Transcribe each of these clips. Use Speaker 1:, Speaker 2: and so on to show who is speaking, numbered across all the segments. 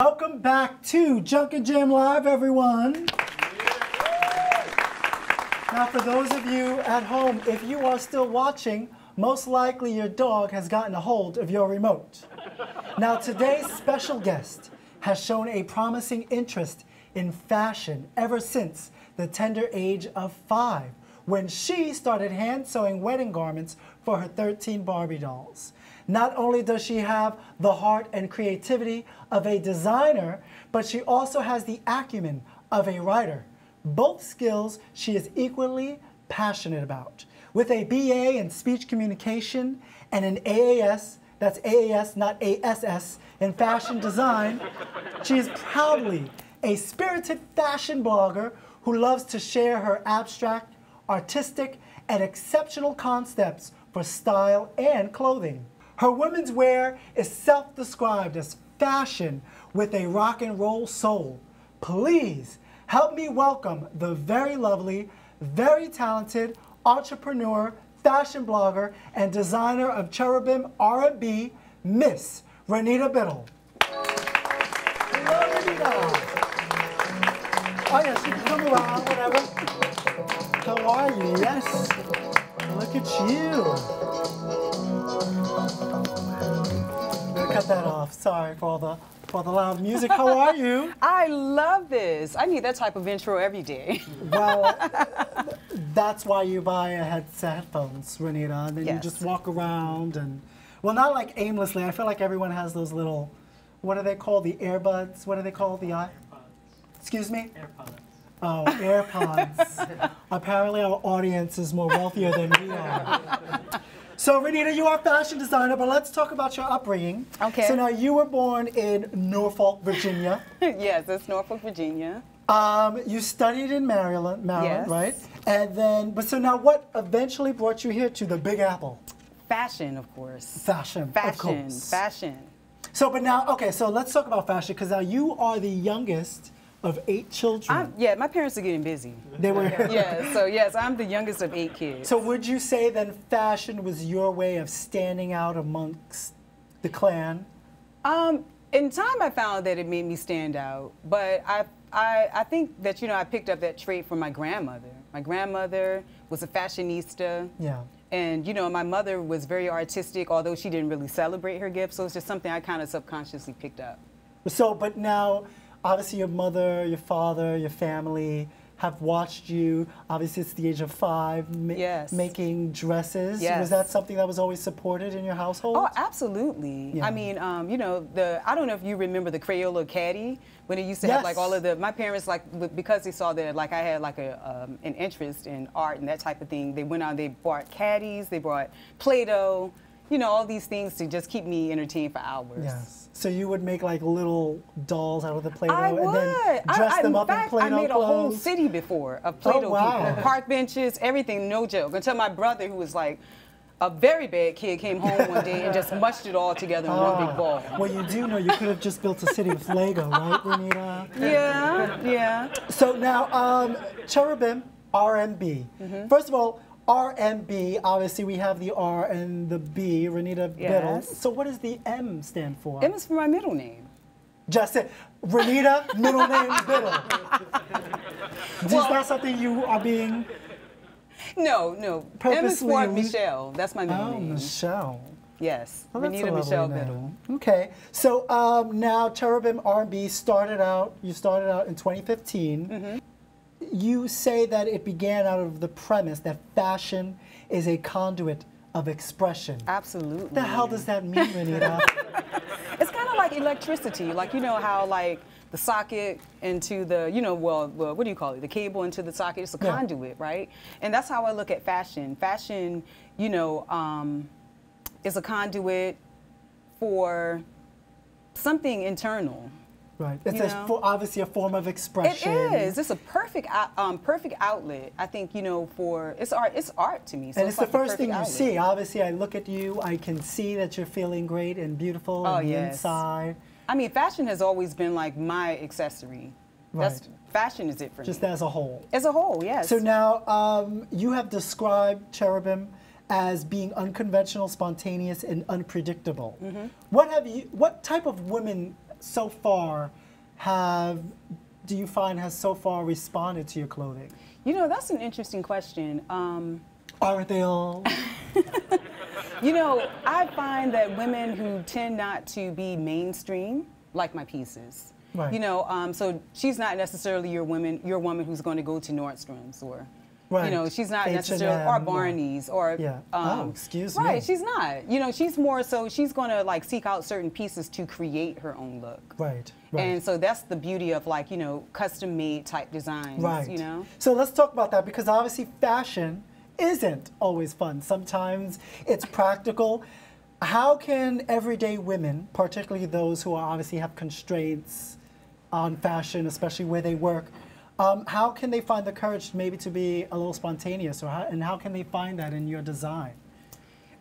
Speaker 1: Welcome back to Junk and Jam Live, everyone. Now, for those of you at home, if you are still watching, most likely your dog has gotten a hold of your remote. Now, today's special guest has shown a promising interest in fashion ever since the tender age of 5, when she started hand sewing wedding garments for her 13 Barbie dolls. Not only does she have the heart and creativity of a designer, but she also has the acumen of a writer. Both skills she is equally passionate about. With a BA in speech communication and an AAS, that's AAS, not ASS, in fashion design, she is proudly a spirited fashion blogger who loves to share her abstract, artistic, and exceptional concepts for style and clothing. Her women's wear is self-described as fashion with a rock and roll soul. Please help me welcome the very lovely, very talented entrepreneur, fashion blogger, and designer of Cherubim R&B, Miss Renita Biddle. Hello, Renita. Oh yes, you can come around, whatever. How are you? Yes. Look at you. Cut that off. Sorry for the loud music. How are you?
Speaker 2: I love this. I need that type of intro every day.
Speaker 1: Well, that's why you buy a headphones, Renita, and then you just walk around and, well, not like aimlessly. I feel like everyone has those little, what are they called? The earbuds? What are they called? The AirPods. Excuse me? AirPods. Oh, AirPods. Apparently our audience is more wealthier than we are. So, Renita, you are a fashion designer, but let's talk about your upbringing.
Speaker 2: Okay.
Speaker 1: So now you were born in Norfolk, Virginia.
Speaker 2: Yes, it's Norfolk, Virginia.
Speaker 1: You studied in Maryland,
Speaker 2: Yes.
Speaker 1: right? And then, but so now what eventually brought you here to the Big Apple?
Speaker 2: Fashion, of course.
Speaker 1: Fashion, of course.
Speaker 2: Fashion.
Speaker 1: So, but now, okay, so let's talk about fashion, because now you are the youngest of 8 children.
Speaker 2: Yeah, my parents are getting busy.
Speaker 1: They were.
Speaker 2: Yeah, so yes, I'm the youngest of 8 kids.
Speaker 1: So would you say then fashion was your way of standing out amongst the clan?
Speaker 2: In time, I found that it made me stand out, but I think that, you know, I picked up that trait from my grandmother. My grandmother was a fashionista.
Speaker 1: Yeah.
Speaker 2: And, you know, my mother was very artistic, although she didn't really celebrate her gifts, so it's just something I kind of subconsciously picked up.
Speaker 1: So, but now, obviously your mother, your father, your family have watched you, obviously it's the age of 5, making dresses.
Speaker 2: Yes.
Speaker 1: Was that something that was always supported in your household?
Speaker 2: Oh, absolutely. Yeah. I mean, you know, I don't know if you remember the Crayola caddy, when it used to have like all of my parents, like, because they saw that like I had like an interest in art and that type of thing, they went out and they bought caddies, they brought Play-Doh, you know, all these things to just keep me entertained for hours.
Speaker 1: Yes. So you would make like little dolls out of the Play-Doh
Speaker 2: and then
Speaker 1: dress them up in Play-Doh
Speaker 2: I made a
Speaker 1: clothes?
Speaker 2: whole city before of Play-Doh people. Park benches, everything, no joke. Until my brother, who was like a very bad kid, came home one day and just mushed it all together in one big ball.
Speaker 1: Well, you do know you could have just built a city with Lego, right, Renita?
Speaker 2: Yeah, yeah.
Speaker 1: So now, Cherubim, R&B. First of all, R&B, obviously we have the R and the B, Renita Biddle. So what does the M stand for?
Speaker 2: M is for my middle name.
Speaker 1: Just it. Renita, middle name Biddle. Is that something you are being...
Speaker 2: No. M is for Michelle. That's my middle name.
Speaker 1: Oh, Michelle.
Speaker 2: Yes,
Speaker 1: well,
Speaker 2: Renita Michelle Biddle.
Speaker 1: Okay, so now Cherubim R&B you started out in 2015. You say that it began out of the premise that fashion is a conduit of expression.
Speaker 2: Absolutely.
Speaker 1: What the hell does that mean, Renita?
Speaker 2: It's kind of like electricity. Like, you know how like the socket into the, you know, well, what do you call it? The cable into the socket. It's a conduit, right? And that's how I look at fashion. Fashion, you know, is a conduit for something internal.
Speaker 1: Right. It's obviously a form of expression.
Speaker 2: It is. It's a perfect outlet. I think, you know, for it's art. It's art to me. So
Speaker 1: and it's
Speaker 2: like
Speaker 1: the first thing you see. Obviously, I look at you. I can see that you're feeling great and beautiful on the inside.
Speaker 2: I mean, fashion has always been like my accessory.
Speaker 1: Right.
Speaker 2: Fashion is it for me.
Speaker 1: Just as a whole.
Speaker 2: As a whole, yes.
Speaker 1: So now you have described Cherubim as being unconventional, spontaneous, and unpredictable. What type of women so far do you find has so far responded to your clothing?
Speaker 2: You know, that's an interesting question.
Speaker 1: Aren't they all?
Speaker 2: You know, I find that women who tend not to be mainstream like my pieces.
Speaker 1: Right.
Speaker 2: You know, so she's not necessarily your woman who's going to go to Nordstrom's or,
Speaker 1: Right.
Speaker 2: you know, she's not
Speaker 1: H&M,
Speaker 2: necessarily, or Barney's or,
Speaker 1: yeah. Oh, excuse me.
Speaker 2: Right, she's not. You know, she's more so, she's going to like seek out certain pieces to create her own look.
Speaker 1: Right, right.
Speaker 2: And so that's the beauty of like, you know, custom made type designs,
Speaker 1: Right.
Speaker 2: you know?
Speaker 1: So let's talk about that, because obviously fashion isn't always fun. Sometimes it's practical. How can everyday women, particularly those who obviously have constraints on fashion, especially where they work, how can they find the courage maybe to be a little spontaneous, and how can they find that in your design?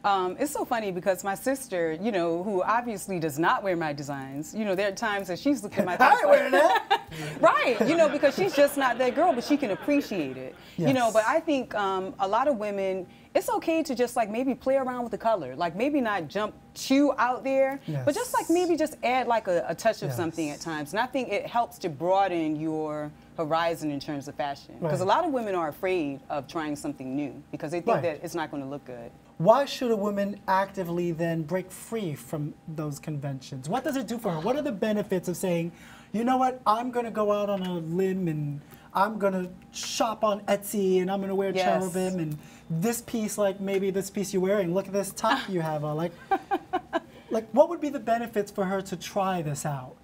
Speaker 2: It's so funny because my sister, you know, who obviously does not wear my designs, you know, there are times that she's looking at my
Speaker 1: I ain't wearing that.
Speaker 2: Right, you know, because she's just not that girl, but she can appreciate it.
Speaker 1: Yes.
Speaker 2: You know, but I think a lot of women, it's okay to just like maybe play around with the color, like maybe not jump too out there, but just like maybe just add like a touch of something at times. And I think it helps to broaden your horizon in terms of fashion. Because a lot of women are afraid of trying something new because they think that it's not going to look good.
Speaker 1: Why should a woman actively then break free from those conventions? What does it do for her? What are the benefits of saying, you know what, I'm going to go out on a limb and I'm going to shop on Etsy and I'm going to wear cherubim, and this piece, like maybe this piece you're wearing, look at this top you have on. Like what would be the benefits for her to try this out?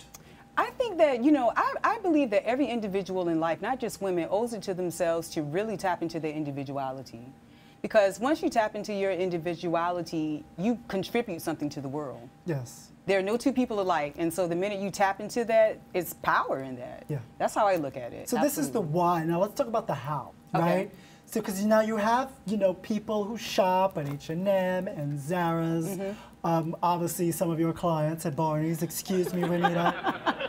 Speaker 2: I think that, you know, I believe that every individual in life, not just women, owes it to themselves to really tap into their individuality. Because once you tap into your individuality, you contribute something to the world.
Speaker 1: Yes.
Speaker 2: There are no two people alike, and so the minute you tap into that, it's power in that.
Speaker 1: Yeah.
Speaker 2: That's how I look at it.
Speaker 1: So this is the why. Now let's talk about the how, right? So because now you have, you know, people who shop at H&M and Zara's. Obviously, some of your clients at Barney's. Excuse me, Renita.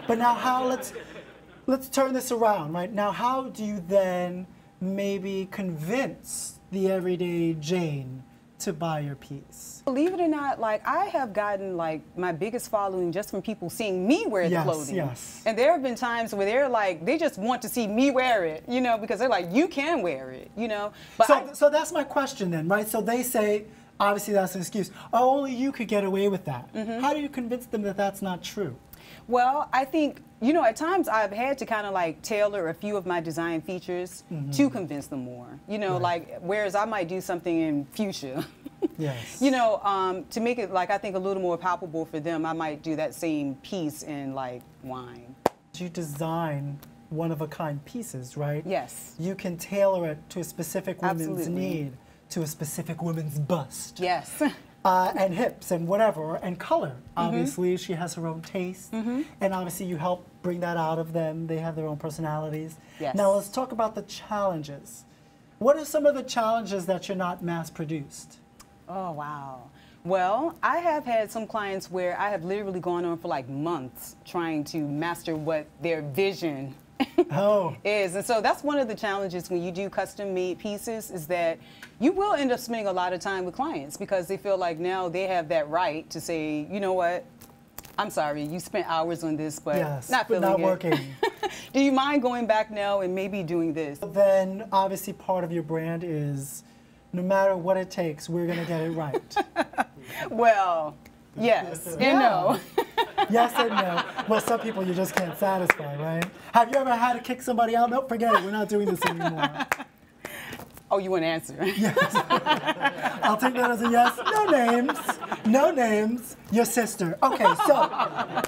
Speaker 1: But now let's turn this around, right? Now how do you then maybe convince the everyday Jane to buy your piece?
Speaker 2: Believe it or not, like I have gotten like my biggest following just from people seeing me wear the clothing.
Speaker 1: Yes.
Speaker 2: And there have been times where they're like, they just want to see me wear it, you know, because they're like, you can wear it, you know. But
Speaker 1: so that's my question then, right? So they say, obviously that's an excuse. Oh, only you could get away with that. How do you convince them that that's not true?
Speaker 2: Well, I think, you know, at times I've had to kind of like tailor a few of my design features to convince them more. You know, like, whereas I might do something in fuchsia.
Speaker 1: Yes.
Speaker 2: You know, to make it like I think a little more palpable for them, I might do that same piece in like wine.
Speaker 1: You design one-of-a-kind pieces, right?
Speaker 2: Yes.
Speaker 1: You can tailor it to a specific woman's need, to a specific woman's bust.
Speaker 2: Yes.
Speaker 1: And hips and whatever, and color. Obviously, she has her own taste, and obviously you help bring that out of them. They have their own personalities.
Speaker 2: Yes.
Speaker 1: Now let's talk about the challenges. What are some of the challenges that you're not mass-produced?
Speaker 2: Oh, wow. Well, I have had some clients where I have literally gone on for like months trying to master what their vision is. And so that's one of the challenges when you do custom made pieces, is that you will end up spending a lot of time with clients because they feel like now they have that right to say, you know what, I'm sorry, you spent hours on this, but not feeling
Speaker 1: not
Speaker 2: it.
Speaker 1: working.
Speaker 2: Do you mind going back now and maybe doing this?
Speaker 1: Then obviously part of your brand is, no matter what it takes, we're going to get it right.
Speaker 2: Well, yes and no.
Speaker 1: Yes and no. Well, some people you just can't satisfy, right? Have you ever had to kick somebody out? Nope, forget it. We're not doing this anymore.
Speaker 2: Oh, you want to answer?
Speaker 1: Yes. I'll take that as a yes. No names. No names. Your sister. Okay, so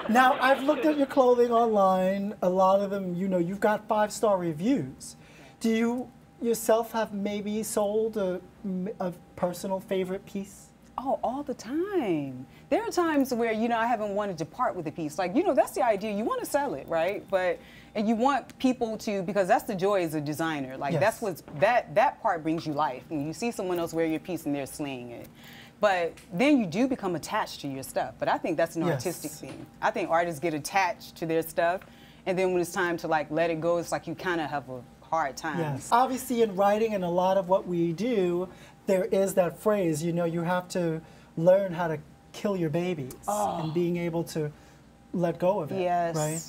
Speaker 1: now I've looked at your clothing online. A lot of them, you know, you've got 5-star reviews. Do you yourself have maybe sold a personal favorite piece?
Speaker 2: Oh, all the time. There are times where, you know, I haven't wanted to part with a piece. Like, you know, that's the idea. You want to sell it, right? And you want people to, because that's the joy as a designer. Like, that's what's, that part brings you life. And you see someone else wear your piece and they're slaying it. But then you do become attached to your stuff. But I think that's an artistic thing. I think artists get attached to their stuff. And then when it's time to, like, let it go, it's like you kind of have a hard time.
Speaker 1: Yes. Obviously, in writing and a lot of what we do, there is that phrase, you know, you have to learn how to kill your babies and being able to let go of it,
Speaker 2: Yes.
Speaker 1: right?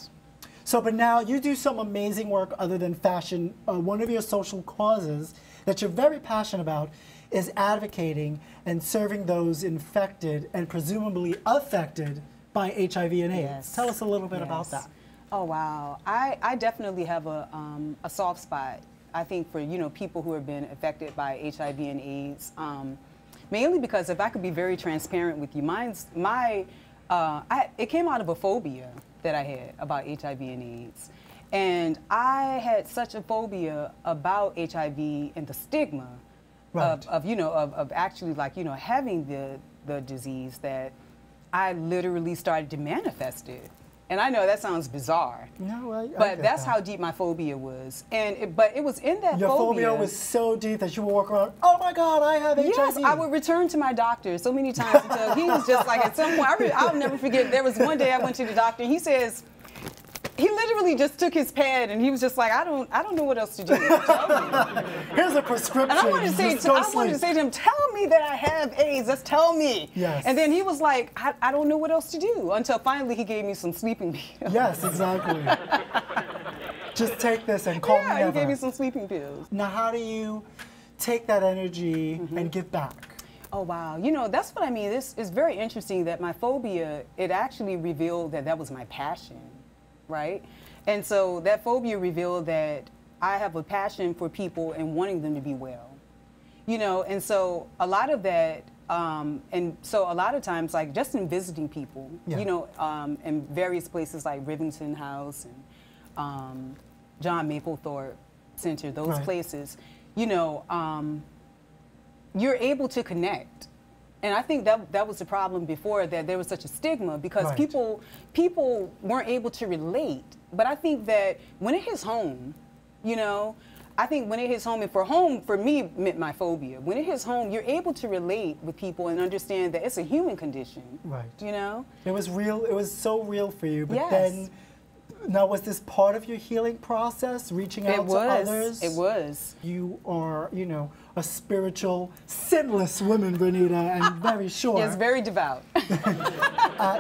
Speaker 1: So, but now you do some amazing work other than fashion. One of your social causes that you're very passionate about is advocating and serving those infected and presumably affected by HIV and AIDS.
Speaker 2: Yes.
Speaker 1: Tell us a little bit about that.
Speaker 2: Oh, wow. I definitely have a soft spot, I think, for, people who have been affected by HIV and AIDS. Mainly because if I could be very transparent with you, it came out of a phobia that I had about HIV and AIDS. And I had such a phobia about HIV and the stigma of actually having the disease that I literally started to manifest it. And I know that sounds bizarre.
Speaker 1: No, I
Speaker 2: but
Speaker 1: get
Speaker 2: that's
Speaker 1: that.
Speaker 2: how deep my phobia was. But it was in that
Speaker 1: Your phobia was so deep that you would walk around, oh my God, I have HIV.
Speaker 2: Yes, I would return to my doctor so many times until he was just like, at some point, I'll never forget, there was one day I went to the doctor and he says, he literally just took his pad and he was just like, I don't know what else to do. Tell me.
Speaker 1: Here's a prescription.
Speaker 2: And I wanted to say to him, tell me that I have AIDS. Just tell me.
Speaker 1: Yes.
Speaker 2: And then he was like, I don't know what else to do, until finally he gave me some sleeping pills.
Speaker 1: Yes, exactly. Just take this and call me never.
Speaker 2: Yeah, he gave me some sleeping pills.
Speaker 1: Now, how do you take that energy and give back?
Speaker 2: Oh, wow. That's what I mean. This is very interesting that my phobia, it actually revealed that was my passion, right? And so that phobia revealed that I have a passion for people and wanting them to be well, and so a lot of that, and so a lot of times, like just in visiting people, in various places like Rivington House and John Mapplethorpe Center, those places, you're able to connect. And I think that was the problem before, that there was such a stigma because people weren't able to relate. But I think that when it hits home, I think when it hits home, and for me meant my phobia. When it hits home, you're able to relate with people and understand that it's a human condition. Right.
Speaker 1: It was real. It was so real for you. But
Speaker 2: yes.
Speaker 1: then, now was this part of your healing process, reaching out to others?
Speaker 2: It was.
Speaker 1: You are, a spiritual, sinless woman, Renita, and very sure.
Speaker 2: Yes, very devout.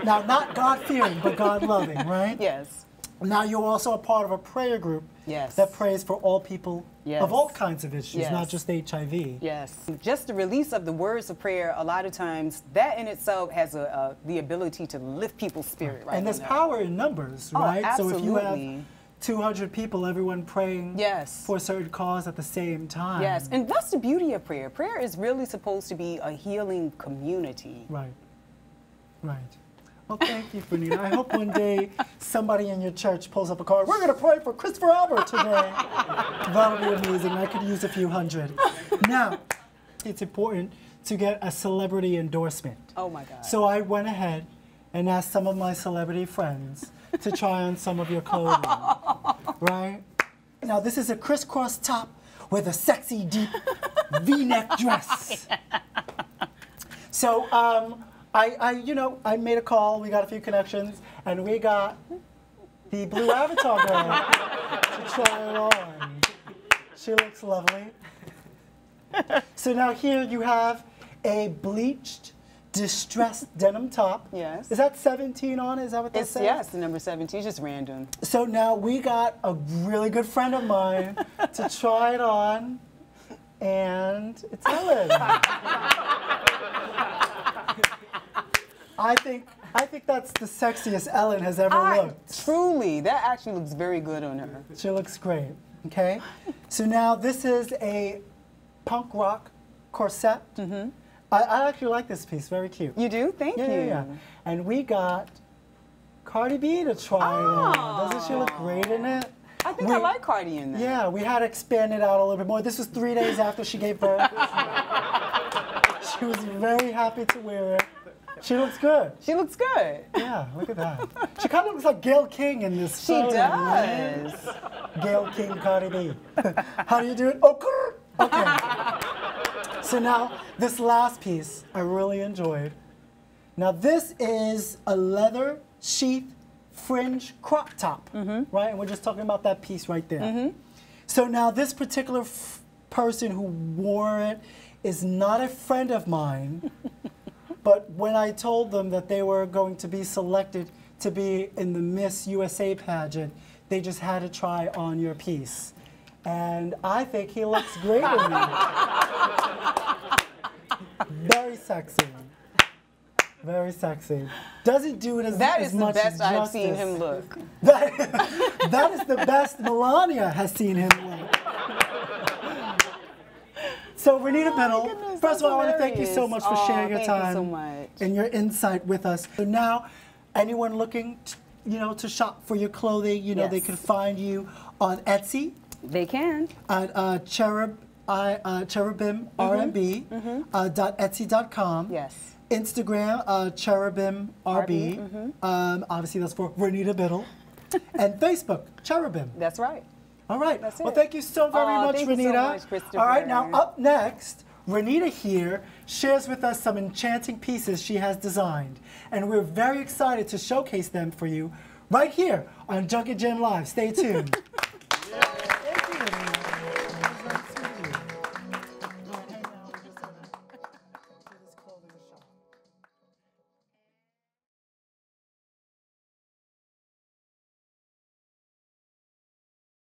Speaker 1: Now, not God-fearing, but God-loving, right?
Speaker 2: Yes.
Speaker 1: Now, you're also a part of a prayer group
Speaker 2: yes.
Speaker 1: that prays for all people
Speaker 2: yes.
Speaker 1: of all kinds of issues,
Speaker 2: yes.
Speaker 1: not just HIV.
Speaker 2: Yes. Just the release of the words of prayer, a lot of times, that in itself has the ability to lift people's spirit. Right.
Speaker 1: And there's power in numbers, right?
Speaker 2: Absolutely.
Speaker 1: So if you have 200 people, everyone praying
Speaker 2: yes.
Speaker 1: for a certain cause at the same time.
Speaker 2: Yes, and that's the beauty of prayer. Prayer is really supposed to be a healing community.
Speaker 1: Right. Right. Well, thank you, Renita. I hope one day somebody in your church pulls up a card. We're going to pray for Christopher Albert today. That would be amazing. I could use a few hundred. Now, it's important to get a celebrity endorsement.
Speaker 2: Oh, my God.
Speaker 1: So I went ahead and asked some of my celebrity friends to try on some of your clothing, right? Now, this is a crisscross top with a sexy, deep V-neck dress. So, I made a call, we got a few connections, and we got the blue avatar girl to try it on. She looks lovely. So now here you have a bleached, distressed denim top.
Speaker 2: Yes.
Speaker 1: Is that 17 on it? Is that what that says?
Speaker 2: Yes, the number 17, it's just random.
Speaker 1: So now we got a really good friend of mine to try it on, and it's Ellen. I think that's the sexiest Ellen has ever looked.
Speaker 2: Truly, that actually looks very good on her.
Speaker 1: She looks great, okay? So now this is a punk rock corset. Mm-hmm. I actually like this piece, very cute.
Speaker 2: You do? Thank you.
Speaker 1: Yeah. And we got Cardi B to try it on. Doesn't she look great in it?
Speaker 2: I think I like Cardi in that.
Speaker 1: Yeah, we had to expand it out a little bit more. This was 3 days after she gave birth. She was very happy to wear it. She looks good.
Speaker 2: She looks good.
Speaker 1: Yeah, look at that. She kind of looks like Gayle King in this
Speaker 2: photo. She
Speaker 1: does. Right? Gayle King, Cardi B. How do you do it? Oh, okay. So now, this last piece I really enjoyed. Now this is a leather sheath fringe crop top, right? And we're just talking about that piece right there. So now this particular person who wore it is not a friend of mine, But when I told them that they were going to be selected to be in the Miss USA pageant, they just had to try on your piece. And I think he looks great in me. Very sexy. Very sexy. Doesn't do it as much justice.
Speaker 2: That is the best I've seen him look.
Speaker 1: That is the best Melania has seen him look. So Renita Biddle, first of all, I want to thank you so much for sharing your time and your insight with us. So now, anyone looking, to shop for your clothing, they can find you on Etsy.
Speaker 2: They can.
Speaker 1: At cherubimrb.etsy.com.
Speaker 2: Yes.
Speaker 1: Instagram, cherubimrb. Obviously, that's for Renita Biddle. And Facebook, Cherubim.
Speaker 2: That's right.
Speaker 1: All right. Well, thank you so very much,
Speaker 2: thank
Speaker 1: Renita.
Speaker 2: You so much, Christopher.
Speaker 1: All right. Now, up next, Renita here shares with us some enchanting pieces she has designed. And we're very excited to showcase them for you right here on Junket Gym Live. Stay tuned.